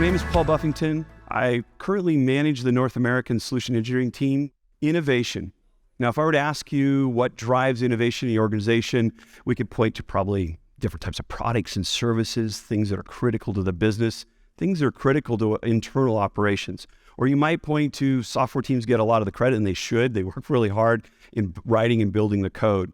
name is Paul Buffington. I currently manage the North American Solution Engineering team. Innovation. Now, if I were to ask you what drives innovation in the organization, we could point to probably different types of products and services, things that are critical to the business, things that are critical to internal operations. Or you might point to software teams get a lot of the credit, and they should. They work really hard in writing and building the code.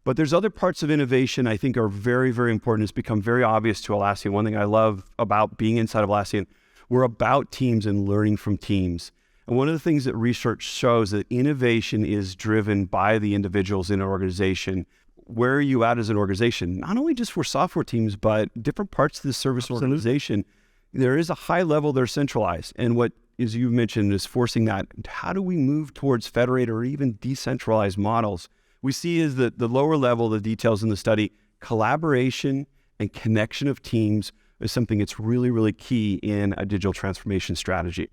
But there's other parts of innovation I think are very, very important. It's become very obvious to Atlassian. One thing I love about being inside of Atlassian, we're about teams and learning from teams. And one of the things that research shows that innovation is driven by the individuals in an organization. Where are you at as an organization? Not only just for software teams, but different parts of the service organization. There is a high level they're centralized. And what, as you mentioned, is forcing that. How do we move towards federated or even decentralized models? We see is that the lower level, the details in the study, collaboration and connection of teams is something that's really, really key in a digital transformation strategy.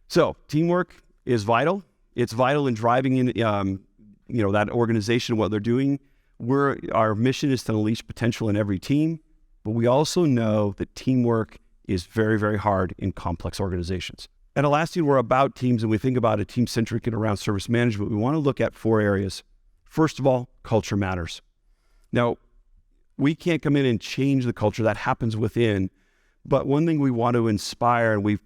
So teamwork is vital. It's vital in driving in, that organization, what they're doing. Our mission is to unleash potential in every team, but we also know that teamwork is very, very hard in complex organizations. At Atlassian, we're about teams, and we think about a team-centric and around service management. We want to look at 4 areas. First of all, culture matters. Now, we can't come in and change the culture. That happens within. But one thing we want to inspire, and we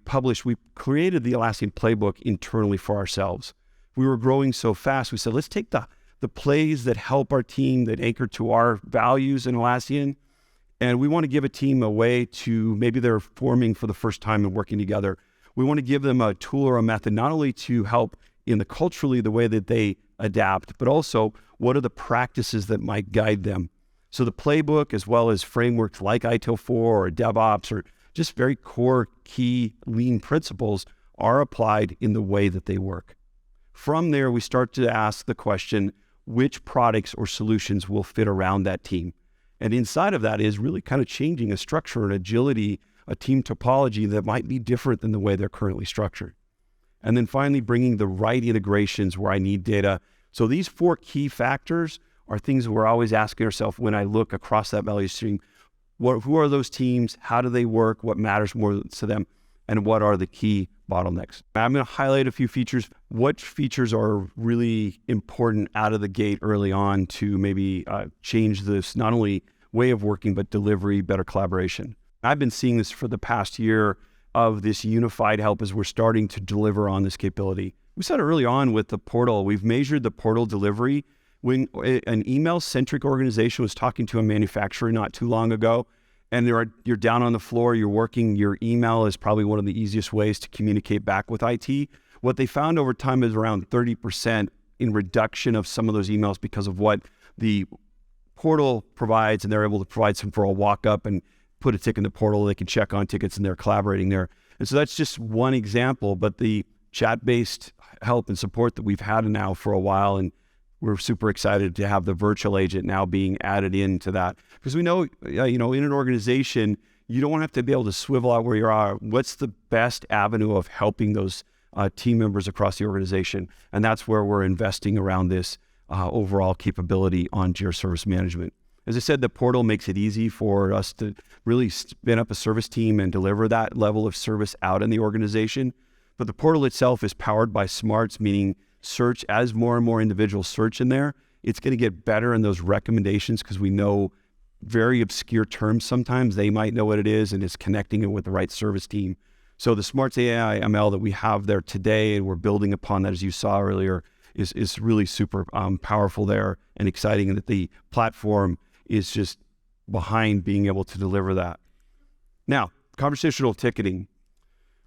created the Atlassian playbook internally for ourselves. We were growing so fast, we said, let's take the plays that help our team, that anchor to our values in Atlassian, and we want to give a team a way to, maybe they're forming for the first time and working together. We want to give them a tool or a method, not only to help in the culturally, the way that they adapt, but also what are the practices that might guide them. So the playbook, as well as frameworks like ITIL 4 or DevOps, or just very core key lean principles, are applied in the way that they work. From there, we start to ask the question, which products or solutions will fit around that team? And inside of that is really kind of changing a structure and agility, a team topology that might be different than the way they're currently structured. And then finally, bringing the right integrations where I need data. So these 4 key factors are things we're always asking ourselves when I look across that value stream. Who are those teams? How do they work? What matters more to them? And what are the key bottlenecks? I'm going to highlight a few features. What features are really important out of the gate early on to maybe change this, not only way of working, but delivery, better collaboration? I've been seeing this for the past year of this unified help as we're starting to deliver on this capability. We said early on with the portal, we've measured the portal delivery. When an email-centric organization was talking to a manufacturer not too long ago, and you're down on the floor, you're working, your email is probably one of the easiest ways to communicate back with IT. What they found over time is around 30% in reduction of some of those emails because of what the portal provides, and they're able to provide some for a walk-up and put a ticket in the portal. They can check on tickets, and they're collaborating there. And so that's just one example, but the chat-based help and support that we've had now for a while, and we're super excited to have the virtual agent now being added into that. Because we know, in an organization, you don't want to have to be able to swivel out where you are. What's the best avenue of helping those team members across the organization? And that's where we're investing around this overall capability on Jira Service Management. As I said, the portal makes it easy for us to really spin up a service team and deliver that level of service out in the organization. But the portal itself is powered by smarts, meaning search. As more and more individuals search in there, it's going to get better in those recommendations because we know very obscure terms sometimes. They might know what it is, and it's connecting it with the right service team. So the Smarts AI ML that we have there today, and we're building upon that, as you saw earlier, is really super powerful there and exciting, and that the platform is just behind being able to deliver that. Now, conversational ticketing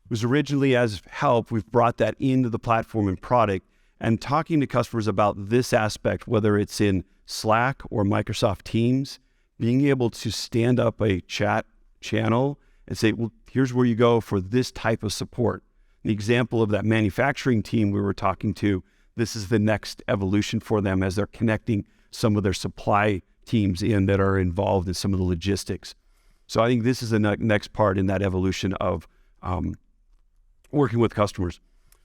was originally as help. We've brought that into the platform and product, and talking to customers about this aspect, whether it's in Slack or Microsoft Teams, being able to stand up a chat channel and say, well, here's where you go for this type of support. The example of that manufacturing team we were talking to, this is the next evolution for them as they're connecting some of their supply teams in that are involved in some of the logistics. So I think this is the next part in that evolution of working with customers.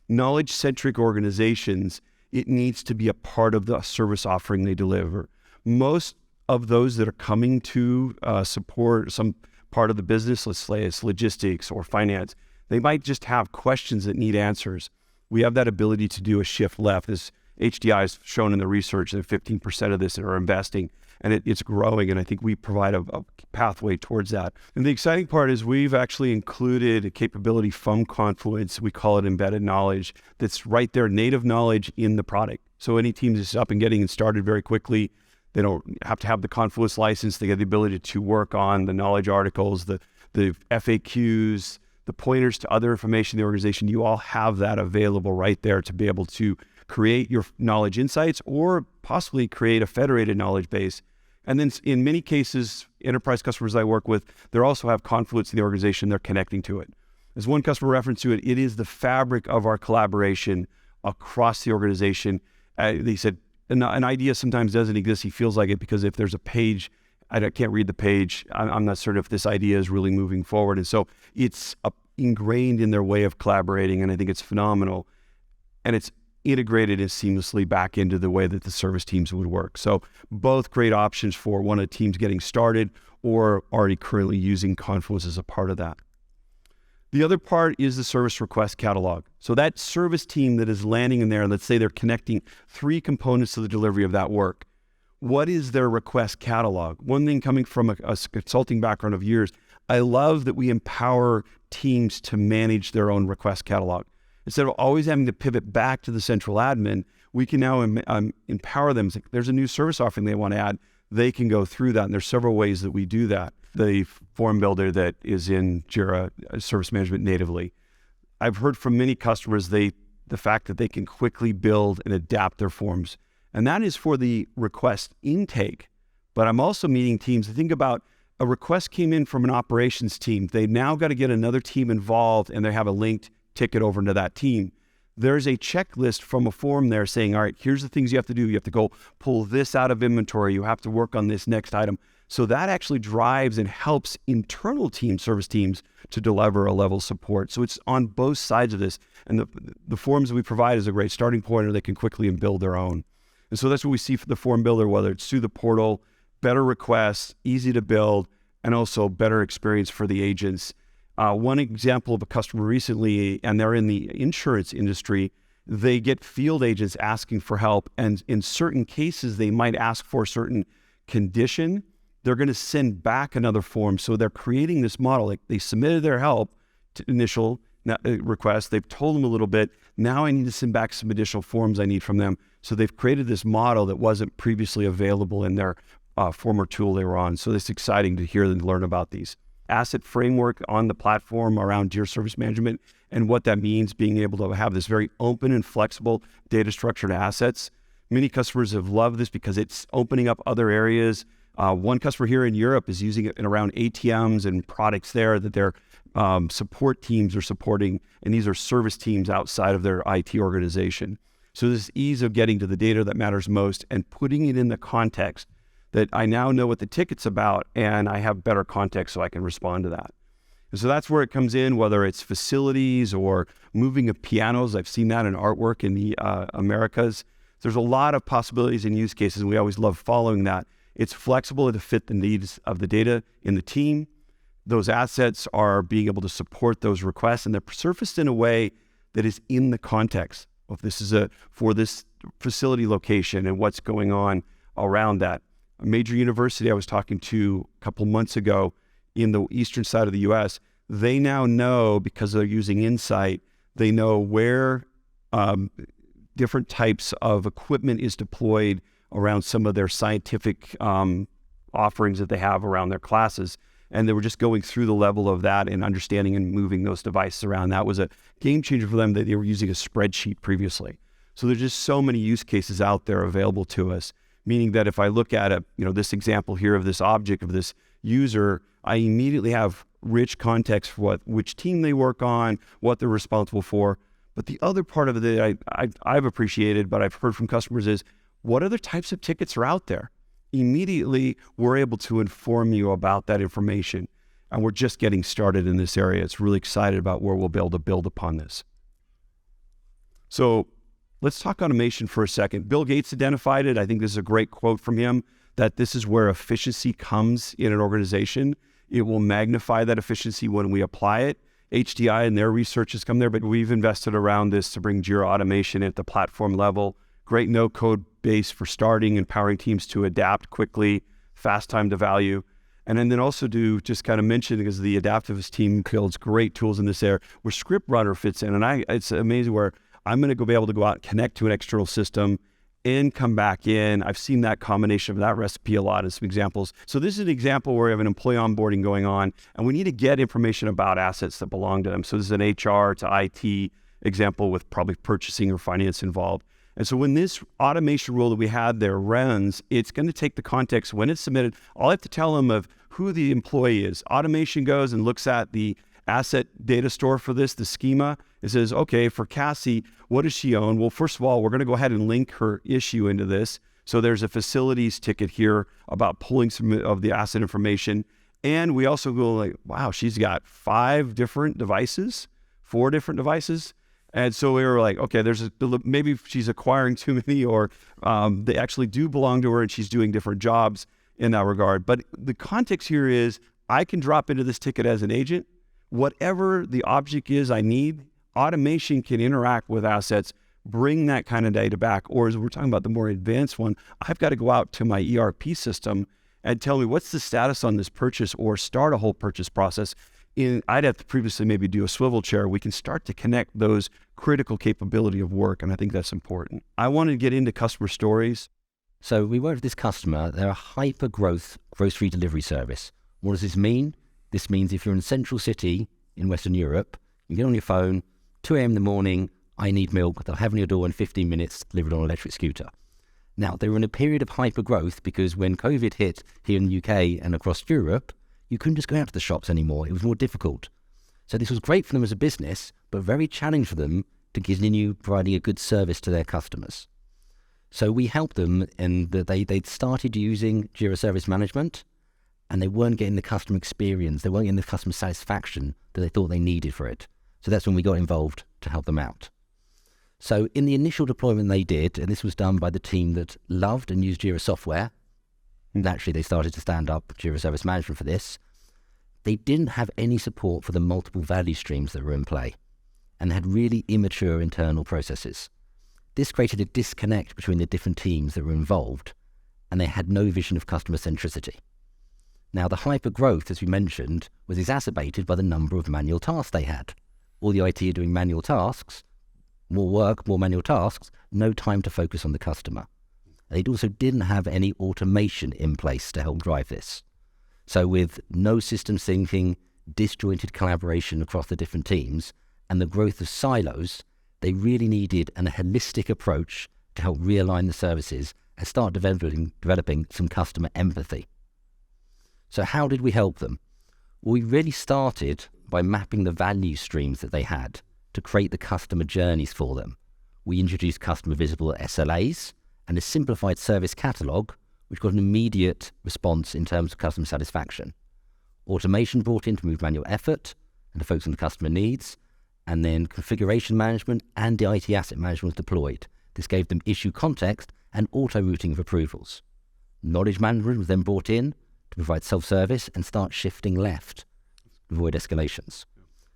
Knowledge-centric organizations, it needs to be a part of the service offering they deliver. Most of those that are coming to support some part of the business, let's say it's logistics or finance, they might just have questions that need answers. We have that ability to do a shift left. This HDI has shown in the research that 15% of this are investing, and it's growing, and I think we provide a pathway towards that. And the exciting part is we've actually included a capability from Confluence, we call it embedded knowledge, that's right there, native knowledge in the product. So any team that's up and getting and started very quickly, they don't have to have the Confluence license. They get the ability to work on the knowledge articles, the FAQs, the pointers to other information in the organization. You all have that available right there to be able to create your knowledge insights or possibly create a federated knowledge base. And then in many cases, enterprise customers I work with, they also have Confluence in the organization. They're connecting to it. As one customer referenced to it, it is the fabric of our collaboration across the organization. They said an idea sometimes doesn't exist. He feels like it because if there's a page, I can't read the page. I'm not certain if this idea is really moving forward. And so it's ingrained in their way of collaborating, and I think it's phenomenal. And it's integrated and seamlessly back into the way that the service teams would work. So both great options for one of the teams getting started or already currently using Confluence as a part of that. The other part is the service request catalog. So that service team that is landing in there, let's say they're connecting 3 components to the delivery of that work. What is their request catalog? One thing coming from a consulting background of years, I love that we empower teams to manage their own request catalog. Instead of always having to pivot back to the central admin, we can now empower them. Like there's a new service offering they want to add. They can go through that, and there's several ways that we do that. The form builder that is in Jira Service Management natively. I've heard from many customers the fact that they can quickly build and adapt their forms. And that is for the request intake. But I'm also meeting teams. Think about a request came in from an operations team. They've now got to get another team involved, and they have a linked ticket over into that team. There's a checklist from a form there saying, all right, here's the things you have to do. You have to go pull this out of inventory. You have to work on this next item. So that actually drives and helps internal team, service teams, to deliver a level of support. So it's on both sides of this. And the forms we provide is a great starting point, or they can quickly build their own. And so that's what we see for the form builder, whether it's through the portal, better requests, easy to build, and also better experience for the agents. One example of a customer recently, and they're in the insurance industry, they get field agents asking for help. And in certain cases, they might ask for a certain condition. They're going to send back another form. So they're creating this model. Like they submitted their help to initial request. They've told them a little bit. Now I need to send back some additional forms I need from them. So they've created this model that wasn't previously available in their former tool they were on. So it's exciting to hear and learn about these. Asset framework on the platform around Jira Service Management and what that means, being able to have this very open and flexible data structured assets. Many customers have loved this because it's opening up other areas. One customer here in Europe is using it around ATMs and products there that their support teams are supporting, and these are service teams outside of their IT organization. So this ease of getting to the data that matters most and putting it in the context that I now know what the ticket's about, and I have better context so I can respond to that. And so that's where it comes in, whether it's facilities or moving of pianos. I've seen that in artwork in the Americas. There's a lot of possibilities and use cases, and we always love following that. It's flexible to fit the needs of the data in the team. Those assets are being able to support those requests, and they're surfaced in a way that is in the context. If this is for this facility location and what's going on around that. A major university I was talking to a couple months ago in the eastern side of the US, they now know, because they're using Insight, they know where different types of equipment is deployed around some of their scientific offerings that they have around their classes. And they were just going through the level of that and understanding and moving those devices around. That was a game changer for them, that they were using a spreadsheet previously. So there's just so many use cases out there available to us, meaning that if I look at this example here of this object, of this user, I immediately have rich context for which team they work on, what they're responsible for. But the other part of it that I've appreciated, but I've heard from customers, is what other types of tickets are out there? Immediately, we're able to inform you about that information. And we're just getting started in this area. It's really excited about where we'll be able to build upon this. So let's talk automation for a second. Bill Gates identified it. I think this is a great quote from him, that this is where efficiency comes in an organization, It will magnify that efficiency when we apply it. HDI and their research has come there, but we've invested around this to bring Jira automation at the platform level. Great no-code base for starting, empowering teams to adapt quickly, fast time to value. And then also to just kind of mention, because the Adaptavist team builds great tools in this area, where Script Runner fits in. And it's amazing where I'm going to be able to go out and connect to an external system and come back in. I've seen that combination of that recipe a lot in some examples. So this is an example where we have an employee onboarding going on, and we need to get information about assets that belong to them. So this is an HR to IT example with probably purchasing or finance involved. And so when this automation rule that we had there runs, it's going to take the context when it's submitted. All I have to tell them of who the employee is. Automation goes and looks at the asset data store for this, the schema. It says, okay, for Cassie, what does she own? Well, first of all, we're going to go ahead and link her issue into this. So there's a facilities ticket here about pulling some of the asset information. And we also go like, wow, she's got 4 different devices. And so we were like, okay, maybe she's acquiring too many, or they actually do belong to her and she's doing different jobs in that regard. But the context here is I can drop into this ticket as an agent. Whatever the object is I need, automation can interact with assets, bring that kind of data back. Or as we're talking about the more advanced one, I've got to go out to my ERP system and tell me what's the status on this purchase, or start a whole purchase process. I'd have to previously maybe do a swivel chair. We can start to connect those critical capability of work, and I think that's important. I wanted to get into customer stories. So we worked with this customer. They're a hyper-growth grocery delivery service. What does this mean? This means if you're in a central city in Western Europe, you get on your phone, 2 a.m. in the morning, I need milk. They'll have it on your door in 15 minutes, delivered on an electric scooter. Now, they were in a period of hyper-growth because when COVID hit here in the UK and across Europe, you couldn't just go out to the shops anymore. It was more difficult. So this was great for them as a business, but very challenging for them to continue providing a good service to their customers. So we helped them, and they'd started using Jira Service Management, and they weren't getting the customer experience. They weren't getting the customer satisfaction that they thought they needed for it. So that's when we got involved to help them out. So in the initial deployment they did, and this was done by the team that loved and used Jira software, and actually they started to stand up Jira Service Management for this, they didn't have any support for the multiple value streams that were in play, and they had really immature internal processes. This created a disconnect between the different teams that were involved, and they had no vision of customer centricity. Now, the hyper-growth, as we mentioned, was exacerbated by the number of manual tasks they had. All the IT are doing manual tasks, more work, more manual tasks, no time to focus on the customer. They also didn't have any automation in place to help drive this. So with no system syncing, disjointed collaboration across the different teams, and the growth of silos, they really needed a holistic approach to help realign the services and start developing some customer empathy. So how did we help them? Well, we really started by mapping the value streams that they had to create the customer journeys for them. We introduced customer visible SLAs and a simplified service catalog, which got an immediate response in terms of customer satisfaction. Automation brought in to remove manual effort and to focus on the customer needs, and then configuration management and the IT asset management was deployed. This gave them issue context and auto-routing of approvals. Knowledge management was then brought in to provide self-service and start shifting left to avoid escalations.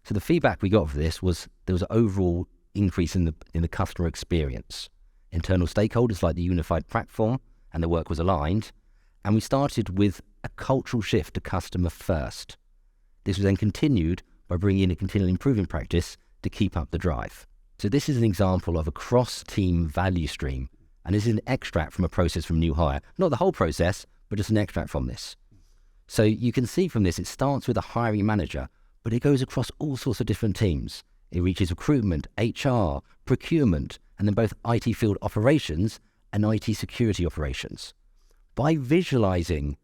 So the feedback we got for this was there was an overall increase in the customer experience. Internal stakeholders liked the unified platform and the work was aligned. And we started with a cultural shift to customer first. This was then continued by bringing in a continual improvement practice to keep up the drive. So this is an example of a cross-team value stream. And this is an extract from a process from new hire. Not the whole process, but just an extract from this. So you can see from this, it starts with a hiring manager, but it goes across all sorts of different teams. It reaches recruitment, HR, procurement, and then both IT field operations and IT security operations. By visualizing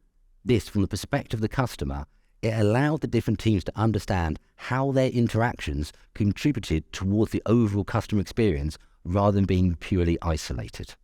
this from the perspective of the customer, it allowed the different teams to understand how their interactions contributed towards the overall customer experience rather than being purely isolated.